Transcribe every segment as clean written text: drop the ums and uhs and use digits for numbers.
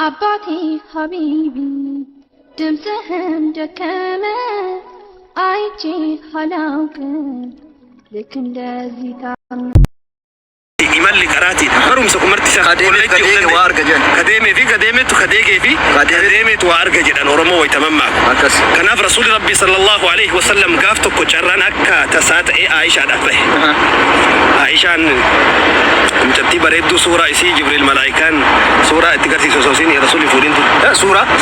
አባቴ ሀቢቢ ድምፅህም ደከመ አይቼ አላውቅም ልክ እንደዚህ ታም يملك قراتي مرهم سكمرتي كديمي في كديمة وكديجي في كديمة وارجع جدا ورموا ويتمم معك كناف رسول ربي صلى الله عليه وسلم قافتك كشران أكا تسات عائشة دفه عائشة مجتي بريدو سورة إسي جبريل ملايكان سورة تكرتي سوسين يا رسول فورين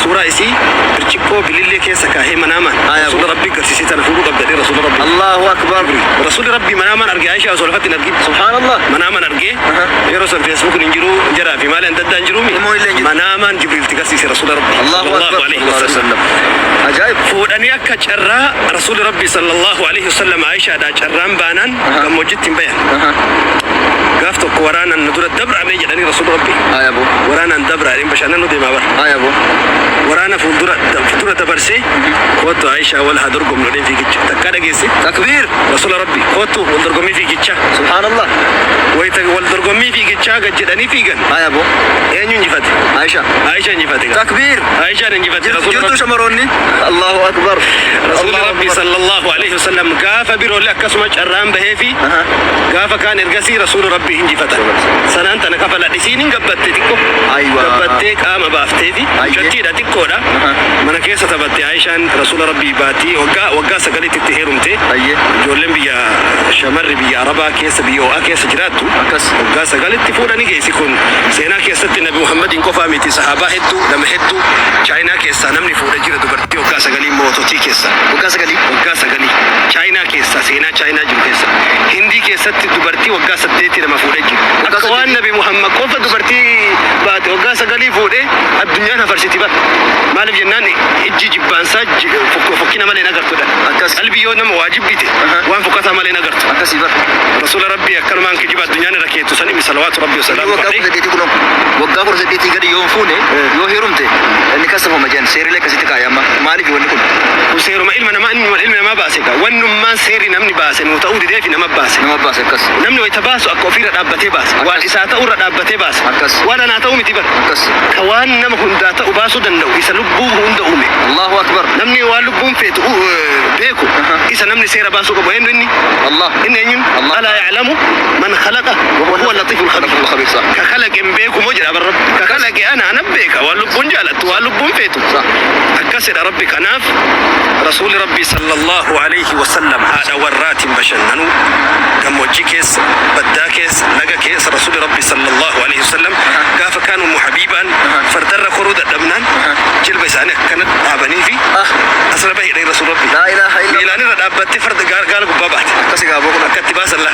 سورة إسي برشيكو بليلي كيسا كاهي مناما رسول ربي كرسي سيتنا فورو قبل رسول ربي الله أكبر رسول ربي مناما أرجع عائشة وسولفت نرجع سبحان الله مناما أرجع يروح في فيسبوك نجرو جرا في مال أنت دانجرو مناما جبريل تكرسي رسول ربي الله عليه وسلم عجائب فوداني أكا شرّا رسول ربي صلى الله عليه وسلم عائشة دا شرّان بانان كم وجدت بيان قافتك ورانا ندور الدبر عليه جدني رسول ربي أبو ورانا الدبر عليه بشأننا ندي ما بر أبو ورانا فدورة دبرسي قوتو عائشة والها درقم لدين في كتشة تكاد جيسي تكبير رسول ربي قوتو والدرقمي في كتشة سبحان الله والدرقمي في كتشة قد جدني في جن أبو إيه نجفت عائشة نجفت تكبير عائشة نجفت رسول ربي شمروني الله أكبر رسول ربي صلى الله عليه وسلم قاف بيرو لك كسمة شرّان بهفي قاف كان إرجسي رسول ربي هنجي فتح سنان تنا كفلا ديسينين قبضت تيكو قبضت قام بافتي شتي دا تيكو دا من كيسة تبت عائشة رسول ربي باتي وقا سقلت تهيرمتي جولم بيا شمر بيا ربا كيس بيو كيس جراتو وقا سقلت تفوراني كيس يكون سينا كيسة النبي محمد إنكو فاميتي صحابة هدو لم هدو چاينا كيسة نمني فورا جيرا دبرتي وقا سقلي موتوتي كيسة وقا سقلي چاينا كيسة سينا چاينا جو كيسة هندي كيسة دبرتي وقا سبتيتي لما فورا جيرا أكوان نبي محمد قوفة دبرتي بعد وقا سقلي فورا الدنيا نفرشتي بات مالف جنان إجي جبانسا فكينا مالي نقرتو دا قلبي يونا مواجب بيتي وان فكتا مالي نقرتو رسول ربي أكرمان كي جبا الدنيا نركيتو سنمي صلوات ربي وسلام عليه وقا فرزتي قد يوفوني يوهيرمتي اللي كسبه مجان سيري لك ستكا ياما مالك يونيكم وسيرو ما علمنا ما إني والعلم ما باسكا وانو ما سيري نمني باسن وتأودي ديفي نما باسن كس نمني ويتباسو أكوفير أبتي باس وان إساتا أورا أبتي باس وانا ناتومي تبر كوان نم هنداتا أباسو دندو إسا لبوه هندو أمي الله أكبر نمني واللبون فيتو بيكو إسا نمني سيرا باسو كبوين رني الله إنين ألا يعلم من خلقه وهو اللطيف الخبير صح كخلق بيكو مجرى بالرب كخلق أنا بيكا واللبون جالت واللبون فيتو صح أكسر ربي كناف رسول ربي صلى الله عليه وسلم هذا ورات بشننو كم وجه كيس بدا كيس لقى كيس رسول ربي صلى الله عليه وسلم قاف كانوا محبيبا فردر خرود الدمنان جلب سانه كانت أبني في أصل به إلى رسول ربي لا إله إلا الله ميلاني ردابتي فرد قال بابات كسيقا بوكنا كتباس الله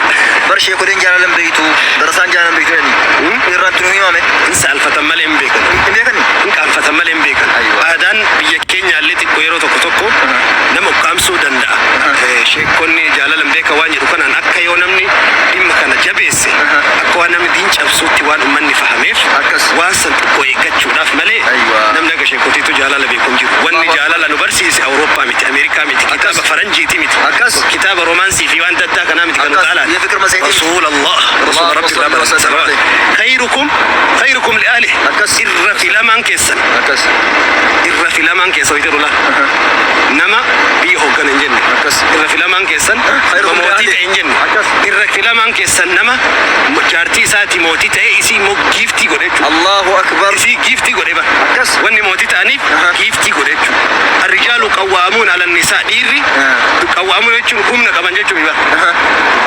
برشي يقولين جانا لم بيتو درسان جانا بيتو يعني إرانتنو يوامي إنسا ألفة مليم بيكن إنك ألفة مليم بيكن آدان بيكين يالي تكويرو تكو نمو كامسو دندا شيكوني جالا لم بيكا واني ركنا أكا يونمني إما كان جبيسي أكوا نمي دين شابسوتي وان أماني فهميف وانسان تكو إيكاتشو ناف ملي نمنا شيكوتي تو جالا لبيكم جيرو واني جالا لنبرسي أوروبا ميت أمريكا ميت كتاب فرنجي تيميت كتاب رومانسي في وان دادا كنا ميت كانوا تعالى رسول الله رسول ربي صلى الله عليه خيركم لأهله إر في لمان كيسن إر في لمان كيسن ويتر الله نما بيه كان إنجن إر في لمان كيسن موتي إنجن إر في لمان كيسن نما جارتي ساتي موتي تأي إسي مو جيفتي قريب الله أكبر إسي جيفتي قريب واني موتي تانيف جيفتي قريب الرجال قوامون على النساء ديري قوامون يجون كمنا كمان يجون يبا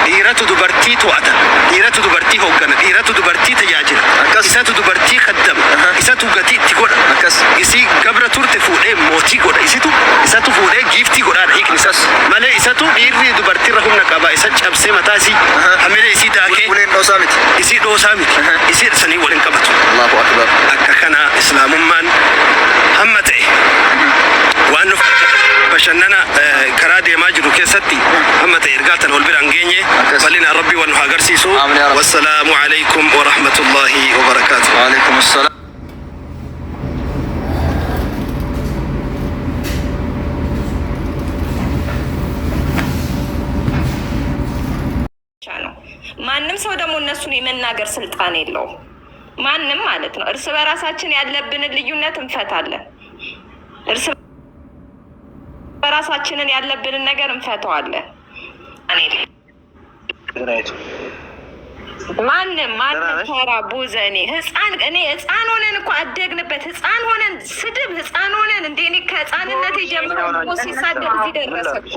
ديراتو دبرتي توعدا ديراتو دبرتي هوكنا ديراتو دبرتي تجاجر إساتو دبرتي خدم إساتو قتي تقول إسي قبر تورت فوله موتي قول إساتو فوله جيفتي قول هذا هيك نساس ماله إساتو ديري دبرتي رهم نكابا إسات أبسي متاسي هميله إسي داكي إسي دوسامي إسي سني ولين كبتو الله أكبر أككنا إسلام من همته وأنه بشننا كرادي ماجد كيستي أما تيرجعت والبرانجيني فلنا ربي ونهاجر سيسو والسلام عليكم ورحمة الله وبركاته وعليكم السلام ማንም ሰው ደግሞ እነሱን የመናገር ስልጣን የለውም ማንም ማለት ነው። እርስ በራሳችን ያለብንን ልዩነት እንፈታለን። እርስ በራሳችንን ያለብንን ነገር እንፈተዋለን። ማንም ተራ ቡዘኔ እኔ ህፃን ሆነን እኮ አደግንበት። ህፃን ሆነን ስድብ፣ ህፃን ሆነን እንደ እኔ ከህፃንነት ጀምሮ ሲሳደብ እዚህ ደረሰ እኮ።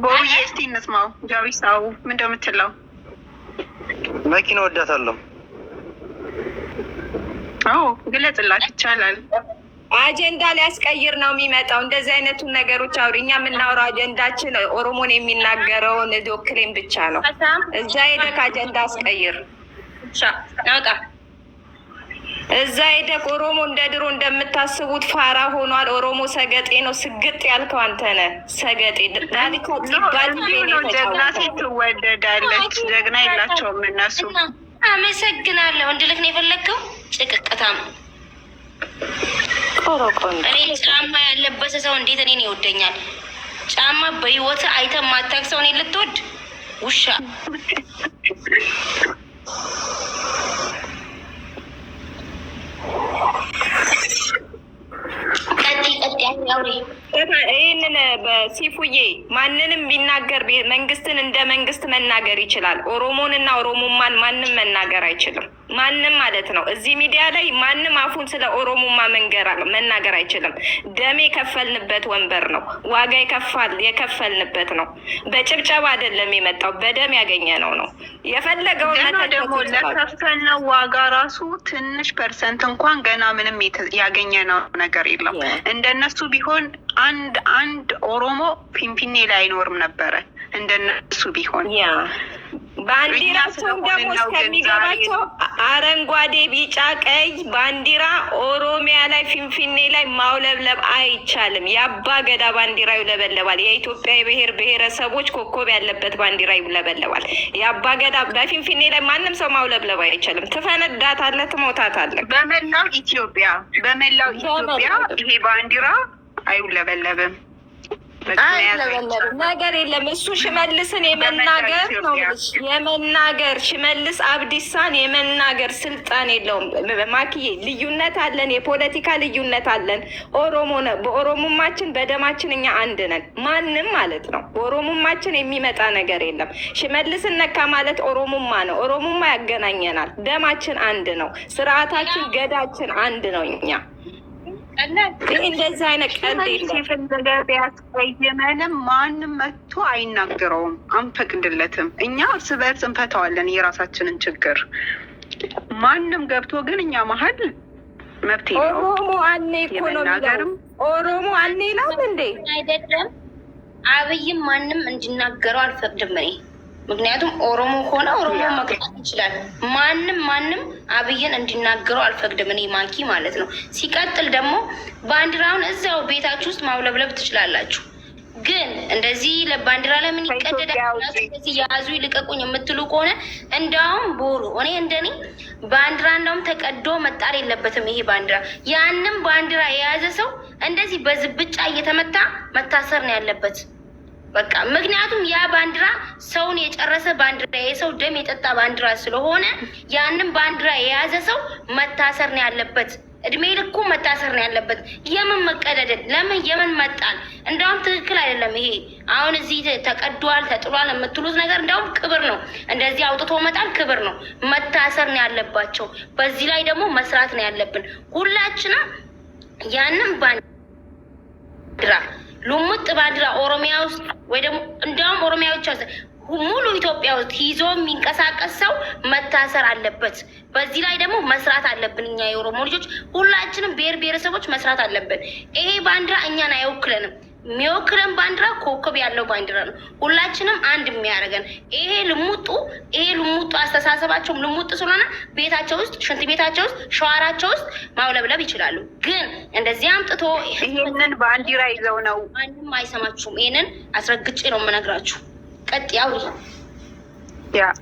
ቦብዬ እስቲ እንስማው። ጃዊሳው ምን እንደምትለው መኪና ወዳታለሁ። አዎ ግለጽላት ይቻላል። አጀንዳ ሊያስቀይር ነው የሚመጣው። እንደዚህ አይነቱን ነገሮች አውሪ። እኛ የምናወራው አጀንዳችን ኦሮሞን የሚናገረውን ዶክሌን ብቻ ነው። እዛ ሄደክ አጀንዳ አስቀይር። እዛ ሄደክ ኦሮሞ እንደ ድሮ እንደምታስቡት ፋራ ሆኗል። ኦሮሞ ሰገጤ ነው። ስግጥ ያልከው አንተ ነህ። ሰገጤ ጀግና ሴት ትወደዳለች። ጀግና የላቸውም እነሱ። አመሰግናለሁ። እንድልክ ነው የፈለግከው ጭቅቅታም እኔ ጫማ ያለበሰ ሰው እንዴት እኔን ይወደኛል? ጫማ በህይወት አይተህ ማታውቅ ሰው እኔን ልትወድ ውሻ። ይህንን በሲፉዬ ማንንም ቢናገር መንግስትን እንደ መንግስት መናገር ይችላል። ኦሮሞን እና ኦሮሞማን ማንም መናገር አይችልም። ማንም ማለት ነው። እዚህ ሚዲያ ላይ ማንም አፉን ስለ ኦሮሞማ መናገር አይችልም። ደም የከፈልንበት ወንበር ነው። ዋጋ የከፈልንበት ነው። በጭብጨባ አይደለም የመጣው፣ በደም ያገኘነው ነው። የፈለገውን ደግሞ ለከፈልነው ዋጋ ራሱ ትንሽ ፐርሰንት እንኳን ገና ምንም ያገኘነው ነገር የለም። እንደነሱ ቢሆን አንድ ኦሮሞ ፊንፊኔ ላይ አይኖርም ነበረ። እንደነሱ ቢሆን ባንዲራቸው ደግሞ እስከሚገባቸው አረንጓዴ፣ ቢጫ፣ ቀይ ባንዲራ ኦሮሚያ ላይ ፊንፊኔ ላይ ማውለብለብ አይቻልም። የአባ ገዳ ባንዲራ ይውለበለባል። የኢትዮጵያ የብሔር ብሔረሰቦች ኮከብ ያለበት ባንዲራ ይውለበለባል። የአባ ገዳ በፊንፊኔ ላይ ማንም ሰው ማውለብለብ አይቻልም። ትፈነዳታለህ፣ ትሞታታለህ። በመላው ኢትዮጵያ ይሄ ባንዲራ አይውለበለብም። ነገር የለም። እሱ ሽመልስን የመናገር ነው የመናገር ሽመልስ አብዲሳን የመናገር ስልጣን የለውም። ማክዬ ልዩነት አለን፣ የፖለቲካ ልዩነት አለን። በኦሮሞማችን በደማችን እኛ አንድ ነን። ማንም ማለት ነው በኦሮሞማችን የሚመጣ ነገር የለም። ሽመልስን ነካ ማለት ኦሮሞማ ነው። ኦሮሞማ ያገናኘናል። ደማችን አንድ ነው። ስርዓታችን ገዳችን አንድ ነው። እኛ እንደዚህ አይነት ቀልድ የፈለገ ቢያስቀይመንም ማንም መጥቶ አይናገረውም፣ አንፈቅድለትም። እኛ እርስ በእርስ እንፈታዋለን የራሳችንን ችግር። ማንም ገብቶ ግን እኛ መሀል መብት የለውም። ኦሮሞ አኔ እኮ ነው የሚለው። ኦሮሞ አኔ ይላል እንዴ? አይደለም። አብይም ማንም እንዲናገረው አልፈቅድም እኔ። ምክንያቱም ኦሮሞ ከሆነ ኦሮሞ መቅጣት ይችላል። ማንም አብይን እንዲናገረው አልፈቅድም እኔ ማንኪ ማለት ነው። ሲቀጥል ደግሞ ባንዲራውን እዛው ቤታችሁ ውስጥ ማውለብለብ ትችላላችሁ። ግን እንደዚህ ለባንዲራ ለምን ይቀደዳል? እንደዚህ ያዙ ይልቀቁኝ የምትሉ ከሆነ እንዳውም ቦሩ እኔ እንደኔ ባንዲራ እንዳውም ተቀዶ መጣል የለበትም ይሄ ባንዲራ። ያንም ባንዲራ የያዘ ሰው እንደዚህ በዝብጫ እየተመታ መታሰር ነው ያለበት። በቃ ምክንያቱም ያ ባንዲራ ሰውን የጨረሰ ባንዲራ፣ የሰው ደም የጠጣ ባንዲራ ስለሆነ ያንን ባንዲራ የያዘ ሰው መታሰር ነው ያለበት። እድሜ ልኩ መታሰር ነው ያለበት። የምን መቀደደል? ለምን የምን መጣል? እንዳውም ትክክል አይደለም ይሄ። አሁን እዚህ ተቀዷል ተጥሏል የምትሉት ነገር እንዳውም ክብር ነው። እንደዚህ አውጥቶ መጣል ክብር ነው። መታሰር ነው ያለባቸው። በዚህ ላይ ደግሞ መስራት ነው ያለብን ሁላችንም። ያንን ባንዲራ ልሙጥ ባንዲራ ኦሮሚያ ውስጥ ወይ ደግሞ እንዲያውም ኦሮሚያ ብቻ ሙሉ ኢትዮጵያ ውስጥ ይዞ የሚንቀሳቀስ ሰው መታሰር አለበት። በዚህ ላይ ደግሞ መስራት አለብን። እኛ የኦሮሞ ልጆች ሁላችንም ብሔር ብሔረሰቦች መስራት አለብን። ይሄ ባንዲራ እኛን አይወክለንም። የሚወክለን ባንዲራ ኮከብ ያለው ባንዲራ ነው። ሁላችንም አንድ የሚያደርገን ይሄ ልሙጡ አስተሳሰባቸውም ልሙጥ ስለሆነ ቤታቸው ውስጥ ሽንት ቤታቸው ውስጥ ሸዋራቸው ውስጥ ማውለብለብ ይችላሉ። ግን እንደዚህ አምጥቶ ይሄንን ባንዲራ ይዘው ነው ማንም አይሰማችሁም። ይሄንን አስረግጬ ነው የምነግራችሁ። ቀጥ ያው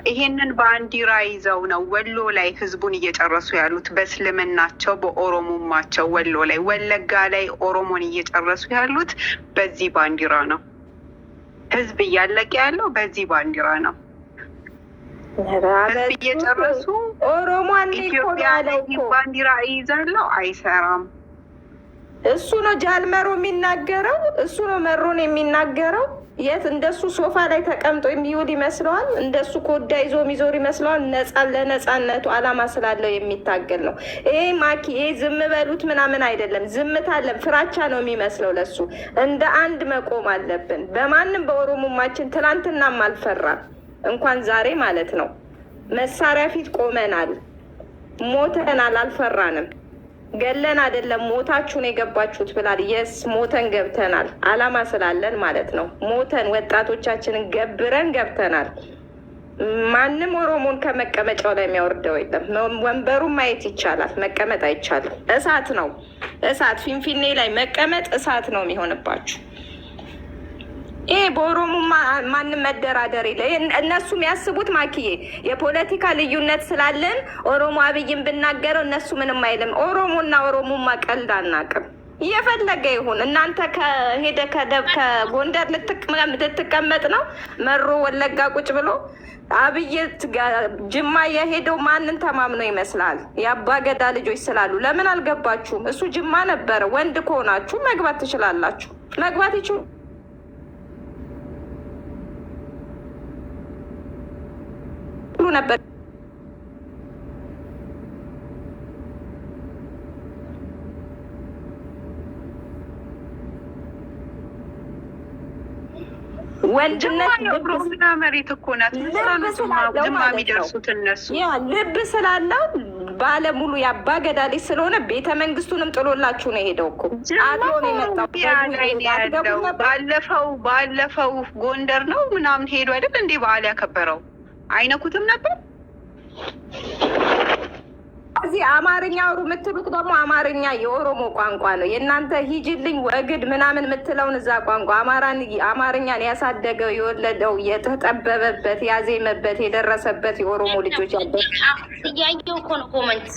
ይሄንን ባንዲራ ይዘው ነው ወሎ ላይ ህዝቡን እየጨረሱ ያሉት። በእስልምናቸው በኦሮሞማቸው ወሎ ላይ ወለጋ ላይ ኦሮሞን እየጨረሱ ያሉት በዚህ ባንዲራ ነው። ህዝብ እያለቀ ያለው በዚህ ባንዲራ ነው። እየጨረሱ ኦሮሞን ኢትዮጵያ ባንዲራ ይይዛለው አይሰራም። እሱ ነው ጃልመሮ የሚናገረው፣ እሱ ነው መሮን የሚናገረው። የት እንደሱ ሶፋ ላይ ተቀምጦ የሚውል ይመስለዋል? እንደሱ ኮዳ ይዞ የሚዞር ይመስለዋል? ለነፃነቱ አላማ ስላለው የሚታገል ነው። ይሄ ማኪ ይሄ ዝም በሉት ምናምን አይደለም። ዝምታ አለም ፍራቻ ነው የሚመስለው ለሱ። እንደ አንድ መቆም አለብን። በማንም በኦሮሞማችን ትናንትናም አልፈራም እንኳን ዛሬ ማለት ነው። መሳሪያ ፊት ቆመናል፣ ሞተናል፣ አልፈራንም። ገለን አይደለም ሞታችሁን የገባችሁት ብላል። የስ ሞተን ገብተናል፣ አላማ ስላለን ማለት ነው። ሞተን ወጣቶቻችንን ገብረን ገብተናል። ማንም ኦሮሞን ከመቀመጫው ላይ የሚያወርደው የለም። ወንበሩን ማየት ይቻላል፣ መቀመጥ አይቻልም። እሳት ነው እሳት። ፊንፊኔ ላይ መቀመጥ እሳት ነው የሚሆንባችሁ። ይሄ በኦሮሞ ማንም መደራደር የለ። እነሱ የሚያስቡት ማክዬ የፖለቲካ ልዩነት ስላለን ኦሮሞ አብይን ብናገረው እነሱ ምንም አይልም። ኦሮሞና ኦሮሞማ ቀልድ አናቅም። እየፈለገ ይሁን። እናንተ ከሄደ ከጎንደር ልትቀመጥ ነው መሮ ወለጋ ቁጭ ብሎ አብይ ጅማ የሄደው ማንን ተማምኖ ይመስላል? የአባገዳ ልጆች ስላሉ። ለምን አልገባችሁም? እሱ ጅማ ነበረ። ወንድ ከሆናችሁ መግባት ትችላላችሁ። መግባት ይችሉ ነበር። ወንድነት ኦሮሚያ መሬት እኮ ናት። ጅማ የሚደርሱት እነሱ ልብ ስላለው ባለሙሉ የአባገዳ ልጅ ስለሆነ ቤተ መንግስቱንም ጥሎላችሁ ነው የሄደው እኮ። አድሮ ነው የመጣው። ባለፈው ጎንደር ነው ምናምን ሄዱ አይደል እንዴ? በዓል ያከበረው አይነኩትም ነበር። እዚህ አማርኛ አውሩ የምትሉት ደግሞ አማርኛ የኦሮሞ ቋንቋ ነው። የእናንተ ሂጅልኝ ወግድ ምናምን የምትለውን እዛ ቋንቋ አማርኛን ያሳደገው የወለደው የተጠበበበት ያዜመበት የደረሰበት የኦሮሞ ልጆች እያየው እኮ ነው ኮመንት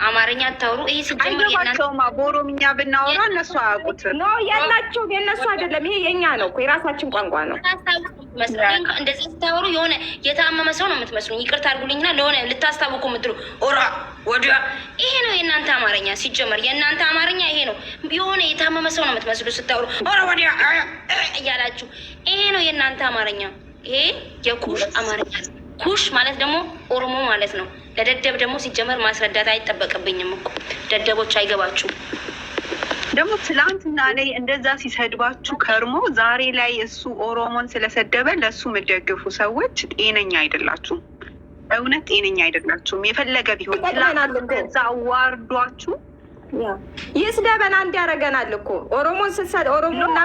አማርኛ አታውሩ። ይሄ ሲጀምር አይገባቸውማ። በኦሮምኛ ብናወራ እነሱ አያውቁትም። ኖ የላቸው የእነሱ አይደለም። ይሄ የኛ ነው እኮ የራሳችን ቋንቋ ነው። እንደዚህ ስታወሩ የሆነ የታመመ ሰው ነው የምትመስሉኝ። ይቅርታ አድርጉልኝና ለሆነ ልታስታውቁ የምትሉ ኦራ ወዲያ ይሄ ነው የእናንተ አማርኛ። ሲጀመር የእናንተ አማርኛ ይሄ ነው። የሆነ የታመመ ሰው ነው የምትመስሉ ስታወሩ ኦራ ወዲያ እያላችሁ። ይሄ ነው የእናንተ አማርኛ። ይሄ የኩሽ አማርኛ ነው። ኩሽ ማለት ደግሞ ኦሮሞ ማለት ነው። ለደደብ ደግሞ ሲጀመር ማስረዳት አይጠበቅብኝም እኮ ደደቦች አይገባችሁ። ደግሞ ትላንትና ላይ እንደዛ ሲሰድባችሁ ከርሞ ዛሬ ላይ እሱ ኦሮሞን ስለሰደበ ለእሱ የምትደግፉ ሰዎች ጤነኛ አይደላችሁም። እውነት ጤነኛ አይደላችሁም። የፈለገ ቢሆን ትላንት እንደዛ አዋርዷችሁ ይስደበን አንድ ያደረገናል እኮ ኦሮሞን ስትሰድ ኦሮሞና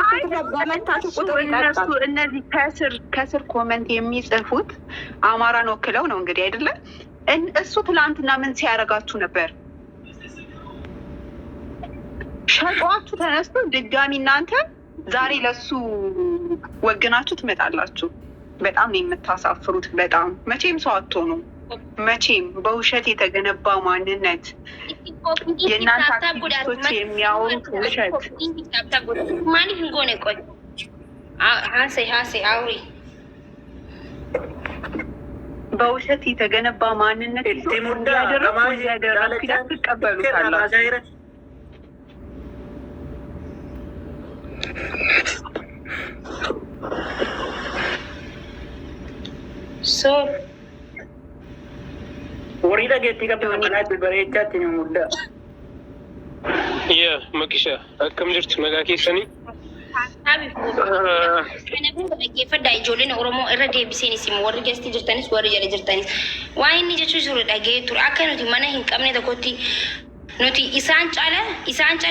በመታችሁ ቁጥር እነሱ እነዚህ ከስር ኮመንት የሚጽፉት አማራን ወክለው ነው እንግዲህ አይደለም። እሱ ትላንትና ምን ሲያደርጋችሁ ነበር? ሸጧችሁ ተነስቶ ድጋሚ እናንተ ዛሬ ለሱ ወግናችሁ ትመጣላችሁ። በጣም ነው የምታሳፍሩት። በጣም መቼም ሰው አትሆኑ። መቼም በውሸት የተገነባ ማንነት የእናንተ አክቲቪስቶች የሚያወሩት ውሸት ማን ይንጎነ ቆይ ሀሴ አውሪ በውሸት የተገነባ ማንነት ያደረጉ ትቀበሉታላችሁ። ወሪዳ ጌቲ ከበመናት በሬቻት ነው ሙዳ መቅሻ አከም ጅርት ነጋኬሰኒ ፈዳ ijoolleen oromoo irra deebiseenis immoo warri geestii jirtanis warri jala jirtanis waan inni jechuu jiru dhagee ture. Akka nuti mana hin qabne tokkotti nuti isaan caala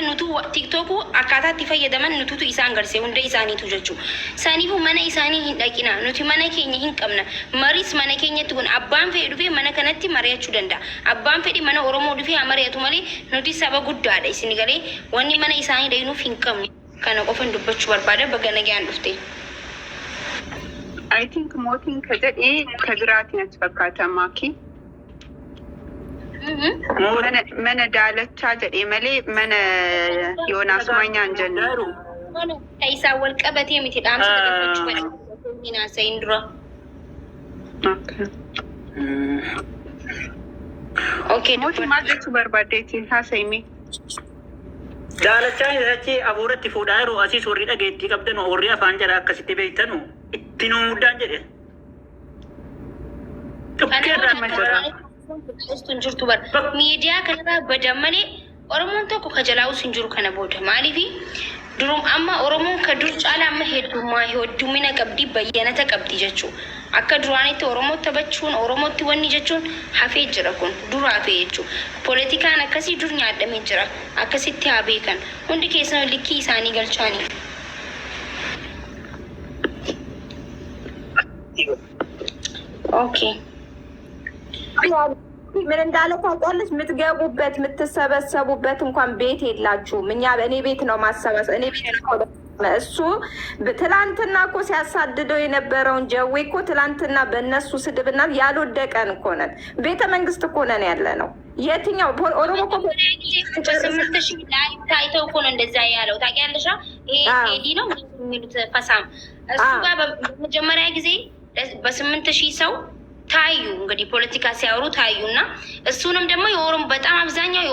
nutu tiktoku akkaataa itti fayyadaman nututu isaan garsee hunda isaaniitu jechuu. Saniifu mana isaanii hin dhaqina. Nuti mana keenya hin qabna. Maris mana keenyatti kun abbaan fedhi dhufee mana kanatti mari'achuu danda'a. Abbaan fedhi mana oromoo dhufee mari'atu malee nuti saba guddaadha isin galee wanni mana isaanii dhaynuuf hin qabne. Kana qofan dubbachuu barbaada baga nagaan dhufte. I think mootiin kajedhee kagiraatiin as fakkaata maakii. Mana daalachaa jedhee malee mana Yoonaas Maanyaan jennu. Isaa wal qabatee miti dhaamsa dabarfachuu barbaada. Sayin dura. اوكي موتي ما جيتو برباديتي هاسيمي دالتشان يساچي ابورت فودايرو اسي سوري دغيتي قبدنو اوريا فانجرا كسيتي بيتنو اتينو مودان جدي سنجرتو بر ميديا كنا بدمني ኦሮሞን ተኮ ከጀላው ስንጅሩ ከነቦደ ማሊፊ ድሩም አማ ኦሮሞን ከዱር ጫላ መሄዱማ ይወዱሚና ቀብዲ በየነ ተቀብዲ ጀቹ አከ ዱራኒት ኦሮሞ ተበቹን ኦሮሞቲ ወኒ ጀቹን ሀፌ ጅረኩን ዱራ ሀፌ ጀቹ ፖለቲካ ነከሲ ዱርኛ አደም ጅራ አከሲቲ አቤከን ሁንዲ ኬሰን ልኪ ኢሳኒ ገልቻኒ ኦኬ ምን እንዳለ ታውቃለች? የምትገቡበት የምትሰበሰቡበት እንኳን ቤት የላችሁም። እኛ እኔ ቤት ነው ማሰባሰብ እኔ ቤት ነው። እሱ ትላንትና እኮ ሲያሳድደው የነበረውን ጀዌ እኮ ትላንትና በእነሱ ስድብና ያልወደቀን እኮ ነን። ቤተ መንግስት እኮ ነን ያለ ነው። የትኛው ኦሮሞ እኮ በስምንት ሺህ ላይ ታይተው እኮ ነው እንደዛ ያለው ታውቂያለሽ? ይሄ ቴዲ ነው የሚሉት ፈሳም እሱ ጋር በመጀመሪያ ጊዜ በስምንት ሺህ ሰው ታዩ እንግዲህ ፖለቲካ ሲያወሩ ታዩና እሱንም ደግሞ የኦሮሞ በጣም አብዛኛው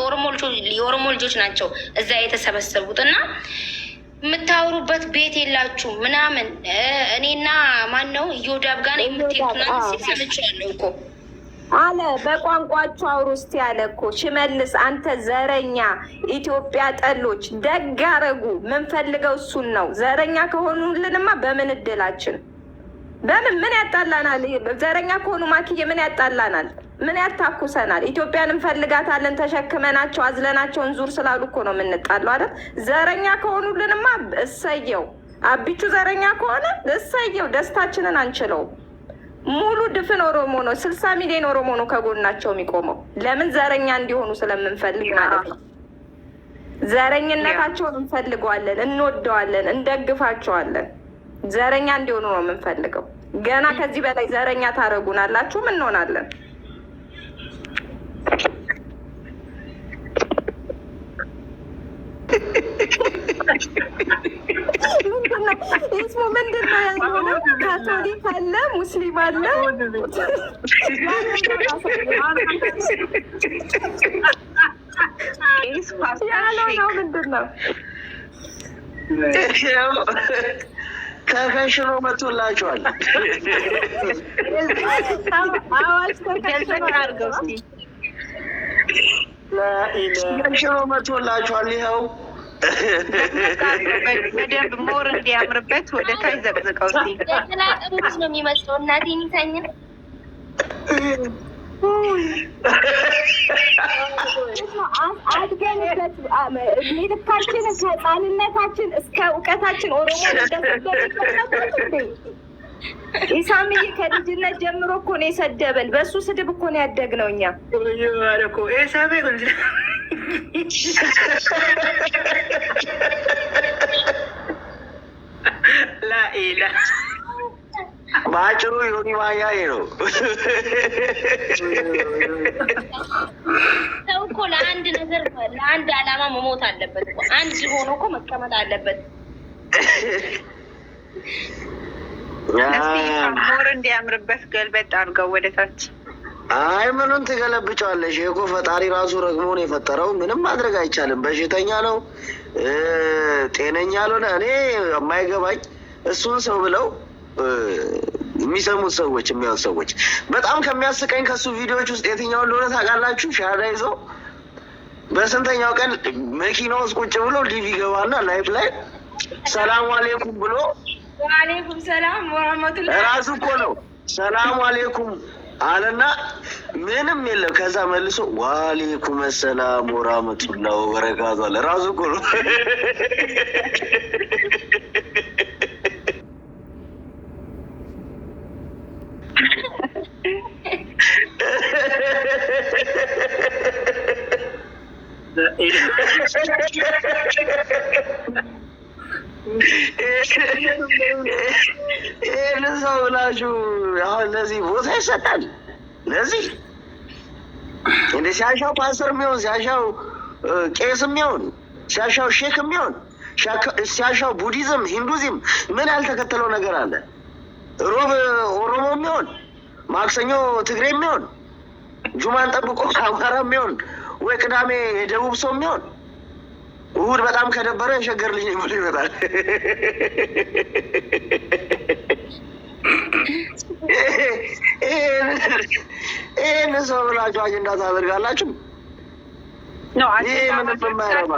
የኦሮሞ ልጆች ናቸው እዛ የተሰበሰቡትና የምታወሩበት ቤት የላችሁ ምናምን እኔና ማን ነው እዮዳብ ጋር የምትሄዱና ሲሰምቻለሁ እኮ አለ በቋንቋቸው አውሩ እስቲ ያለ እኮ ሽመልስ አንተ ዘረኛ ኢትዮጵያ ጠሎች ደግ አደረጉ ምን ፈልገው እሱን ነው ዘረኛ ከሆኑልንማ በምን እድላችን ምን ያጣላናል? ዘረኛ ከሆኑ ማክዬ ምን ያጣላናል? ምን ያታኩሰናል? ኢትዮጵያን እንፈልጋታለን ተሸክመናቸው አዝለናቸውን ዙር ስላሉ እኮ ነው የምንጣለው አይደል? ዘረኛ ከሆኑልንማ እሰየው። አቢቹ ዘረኛ ከሆነ እሰየው፣ ደስታችንን አንችለውም። ሙሉ ድፍን ኦሮሞ ነው 60 ሚሊዮን ኦሮሞ ነው ከጎናቸው የሚቆመው። ለምን ዘረኛ እንዲሆኑ ስለምንፈልግ ማለት ነው። ዘረኝነታቸውን እንፈልገዋለን፣ እንወደዋለን፣ እንደግፋቸዋለን። ዘረኛ እንዲሆኑ ነው የምንፈልገው። ገና ከዚህ በላይ ዘረኛ ታረጉናላችሁ ምን እንሆናለን? ምንድነው ያልሆነው? ካቶሊክ አለ፣ ሙስሊም አለ። ያልሆነው ምንድን ነው? ተከሽኖ መቶላችኋል። አዋጅ ተከሽኖ አድርገው ተከሽኖ መቶላችኋል። ይኸው በደንብ ሞር እንዲያምርበት ወደ ታች ዘቅዝቀው ጥላጥሙስ ነው የሚመስለው። እናቴን ይታኛል አድገንበት ልካችን ከህፃንነታችን እስከ እውቀታችን ኦሮሞ ኢሳምዬ ከልጅነት ጀምሮ እኮ ነው የሰደበን። በእሱ ስድብ እኮ ነው ያደግነው እኛ። ላኢላ በአጭሩ ዮኒ ማኛዬ ነው። ሰው እኮ ለአንድ ነገር ለአንድ አላማ መሞት አለበት እኮ። አንድ ሆኖ እኮ መቀመጥ አለበት። ሞር እንዲያምርበት ገልበጥ አድርገው ወደ ታች። አይ ምኑን ትገለብጫለሽ? እኮ ፈጣሪ ራሱ ረግሞ ነው የፈጠረው። ምንም ማድረግ አይቻልም። በሽተኛ ነው ጤነኛ አልሆነ። እኔ የማይገባኝ እሱን ሰው ብለው የሚሰሙት ሰዎች የሚያዩት ሰዎች በጣም ከሚያስቀኝ ከሱ ቪዲዮዎች ውስጥ የትኛው እንደሆነ ታውቃላችሁ? ሻዳ ይዞ በስንተኛው ቀን መኪና ውስጥ ቁጭ ብሎ ሊቭ ይገባና ላይፍ ላይ ሰላም አሌይኩም ብሎ ወአሌይኩም ሰላም ወራህመቱላህ ራሱ እኮ ነው ሰላም አሌይኩም አለና ምንም የለም። ከዛ መልሶ ወአሌይኩም ሰላም ወራህመቱላህ ወበረካቱ አለ። ራሱ እኮ ነው። ይህን ሰው ብላችሁ አሁን ለዚህ ቦታ ይሰጣል? ለዚህ እንደ ሲያሻው ፓስተር የሚሆን ሲያሻው ቄስ የሚሆን ሲያሻው ሼክ የሚሆን ሲያሻው ቡዲዝም ሂንዱዝም ምን ያልተከተለው ነገር አለ? ሮብ ኦሮሞ የሚሆን ማክሰኞ ትግሬ የሚሆን ጁማን ጠብቆ አማራ የሚሆን ወይ ቅዳሜ የደቡብ ሰው የሚሆን እሑድ በጣም ከደበረ የሸገር ልጅ ነው ብሎ ይመጣል። ይህን ሰው ብላችሁ አጀንዳ ታደርጋላችሁ? ይህ ምንም የማይረባ